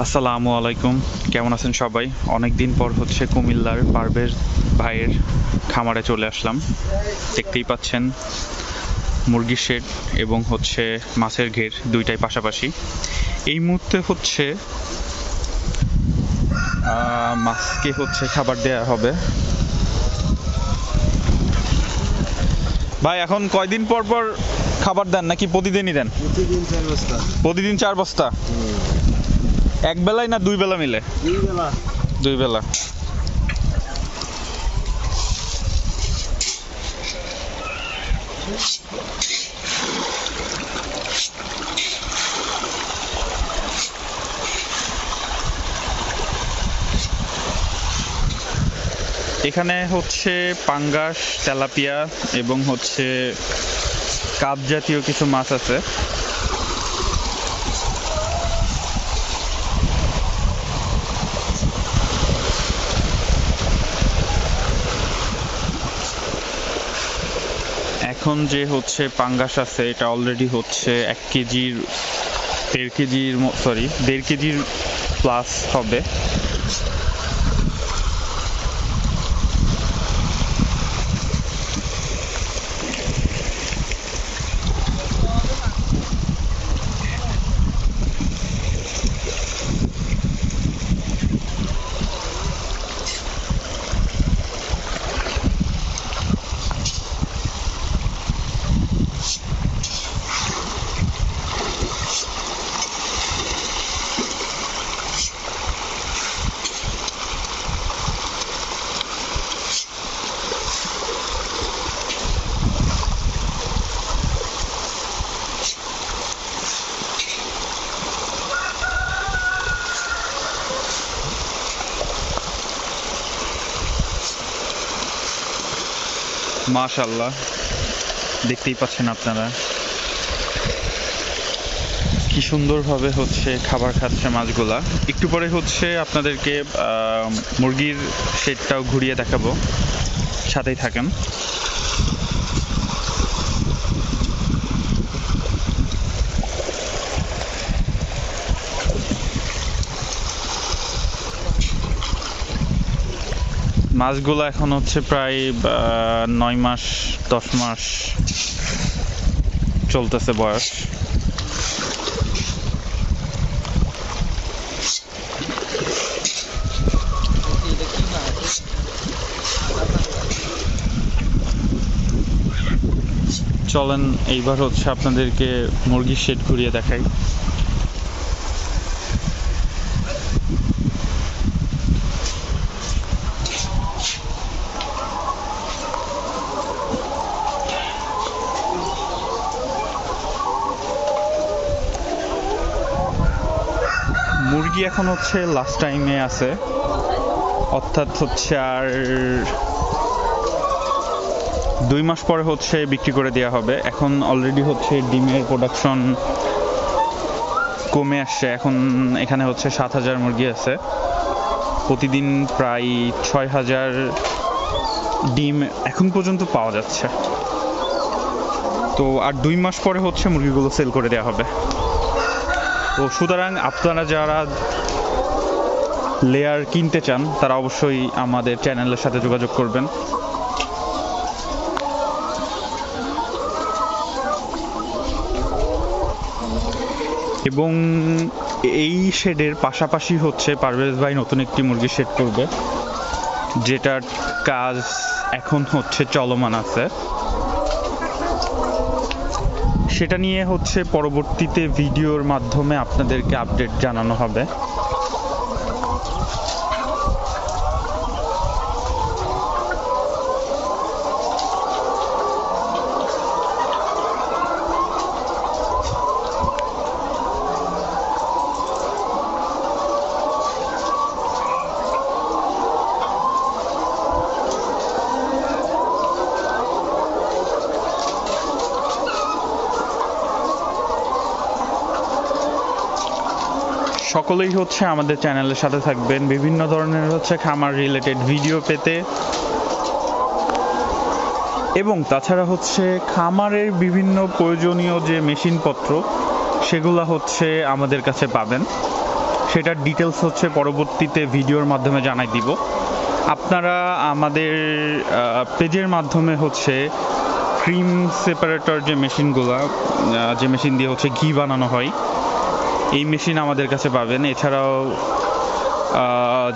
আসসালামু আলাইকুম। কেমন আছেন সবাই? অনেক দিন পর হচ্ছে কুমিল্লার পারভেজ ভাইয়ের খামারে চলে আসলাম। দেখতেই পাচ্ছেন মুরগির শেড এবং হচ্ছে মাছের ঘের দুইটাই পাশাপাশি। এই মুহূর্তে হচ্ছে মাছকে হচ্ছে খাবার দেয়া হবে। ভাই এখন কয়দিন পর পর খাবার দেন নাকি প্রতিদিনই দেন? প্রতিদিন 4 বস্তা। প্রতিদিন 4 বস্তা? এক বেলায় না দুই বেলা মিলে? 2 বেলা। দুই বেলা। এখানে হচ্ছে পাঙ্গাস, তেলাপিয়া এবং হচ্ছে কাপ জাতীয় কিছু মাছ আছে। এখন যে হচ্ছে পাঙ্গাস আছে এটা অলরেডি হচ্ছে 1 কেজির 1.5 কেজির সরি 1.5 কেজির প্লাস হবে। মাশাআল্লাহ, দেখতেই পাচ্ছেন আপনারা কি সুন্দরভাবে হচ্ছে খাবার খাচ্ছে মাছগুলা। একটু পরে হচ্ছে আপনাদেরকে মুরগির শেডটাও ঘুরিয়ে দেখাবো, সাথেই থাকেন। মাছগুলো এখন হচ্ছে প্রায় 9 মাস 10 মাস চলতেছে বয়স। চলেন এইবার হচ্ছে আপনাদেরকে মুরগির শেড ঘুরিয়ে দেখাই। মুরগি এখন হচ্ছে লাস্ট টাইমে আছে, অর্থাৎ হচ্ছে আর 2 মাস পরে হচ্ছে বিক্রি করে দেওয়া হবে। এখন অলরেডি হচ্ছে ডিমের প্রোডাকশন কমে আসছে। এখন এখানে হচ্ছে 7,000 মুরগি আছে, প্রতিদিন প্রায় 6,000 ডিম এখন পর্যন্ত পাওয়া যাচ্ছে। তো আর 2 মাস পরে হচ্ছে মুরগিগুলো সেল করে দেওয়া হবে। তো সুতরাং আপনারা যারা লেয়ার কিনতে চান তারা অবশ্যই আমাদের চ্যানেলের সাথে যোগাযোগ করবেন। এবং এই শেডের পাশাপাশি হচ্ছে পারভেজ ভাই নতুন একটি মুরগির শেড করবে, যেটার কাজ এখন হচ্ছে চলমান আছে। সেটা নিয়ে হচ্ছে পরবর্তীতে ভিডিওর মাধ্যমে আপনাদেরকে আপডেট জানানো হবে। সকলেই হচ্ছে আমাদের চ্যানেলের সাথে থাকবেন বিভিন্ন ধরনের হচ্ছে খামার রিলেটেড ভিডিও পেতে, এবং তাছাড়া হচ্ছে খামারের বিভিন্ন প্রয়োজনীয় যে মেশিনপত্র সেগুলো হচ্ছে আমাদের কাছে পাবেন। সেটার ডিটেলস হচ্ছে পরবর্তীতে ভিডিওর মাধ্যমে জানাই দিব। আপনারা আমাদের পেজের মাধ্যমে হচ্ছে ক্রিম সেপারেটর যে মেশিনগুলো, যে মেশিন দিয়ে হচ্ছে ঘি বানানো হয়, এই মেশিন আমাদের কাছে পাবেন। এছাড়াও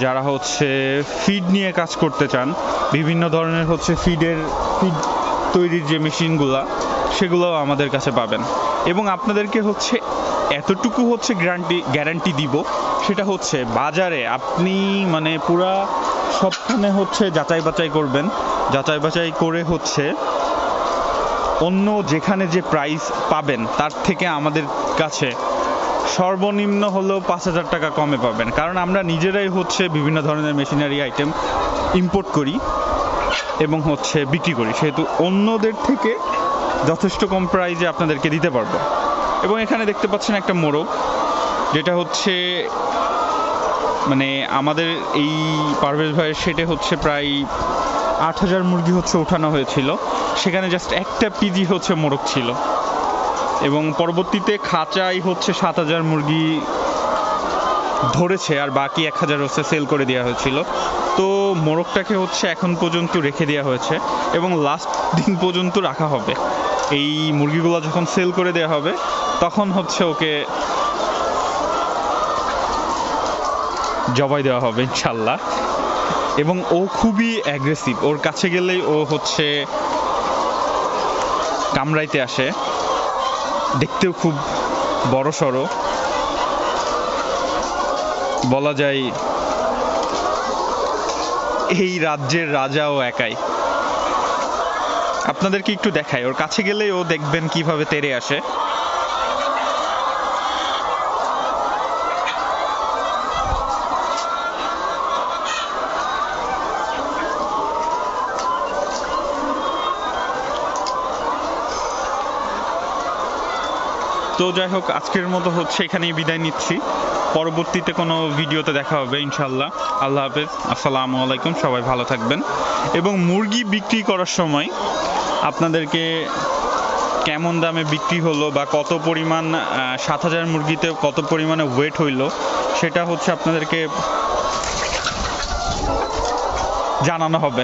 যারা হচ্ছে ফিড নিয়ে কাজ করতে চান, বিভিন্ন ধরনের হচ্ছে ফিড তৈরির যে মেশিনগুলো, সেগুলোও আমাদের কাছে পাবেন। এবং আপনাদেরকে হচ্ছে এতটুকু হচ্ছে গ্যারান্টি দিব, সেটা হচ্ছে বাজারে আপনি মানে পুরা সবখানে হচ্ছে যাচাই বাছাই করবেন, যাচাই বাছাই করে হচ্ছে অন্য যেখানে যে প্রাইস পাবেন তার থেকে আমাদের কাছে সর্বনিম্ন হলেও 5,000 টাকা কমে পাবেন। কারণ আমরা নিজেরাই হচ্ছে বিভিন্ন ধরনের মেশিনারি আইটেম ইম্পোর্ট করি এবং হচ্ছে বিক্রি করি, সেহেতু অন্যদের থেকে যথেষ্ট কম প্রাইসে আপনাদেরকে দিতে পারবো। এবং এখানে দেখতে পাচ্ছেন একটা মোরগ, যেটা হচ্ছে মানে আমাদের এই পারভেজ ভাইয়ের সেটে হচ্ছে প্রায় 8,000 মুরগি হচ্ছে ওঠানো হয়েছিল, সেখানে জাস্ট একটা পিজি হচ্ছে মোরগ ছিল। এবং পরবর্তীতে খাঁচাই হচ্ছে 7,000 মুরগি ধরেছে, আর বাকি 1,000 হচ্ছে সেল করে দেওয়া হয়েছিল। তো মোরগটাকে হচ্ছে এখন পর্যন্ত রেখে দেওয়া হয়েছে এবং লাস্ট দিন পর্যন্ত রাখা হবে। এই মুরগিগুলো যখন সেল করে দেওয়া হবে তখন হচ্ছে ওকে জবাই দেওয়া হবে ইনশাল্লাহ। এবং ও খুবই অ্যাগ্রেসিভ, ওর কাছে গেলেই ও হচ্ছে কামড়াইতে আসে, দেখতেও খুব বড় সড়ো, বলা যায় এই রাজ্যের রাজাও একাই। আপনাদেরকে একটু দেখাই, ওর কাছে গেলেই ও দেখবেন কিভাবে তেড়ে আসে। তো যাই হোক, আজকের মতো হচ্ছে এখানেই বিদায় নিচ্ছি। পরবর্তীতে কোনো ভিডিওতে দেখা হবে ইনশাল্লাহ। আল্লাহ হাফেজ, আসসালামু আলাইকুম, সবাই ভালো থাকবেন। এবং মুরগি বিক্রি করার সময় আপনাদেরকে কেমন দামে বিক্রি হলো বা কত পরিমাণ 7,000 মুরগিতে কত পরিমাণে ওয়েট হইল, সেটা হচ্ছে আপনাদেরকে জানানো হবে।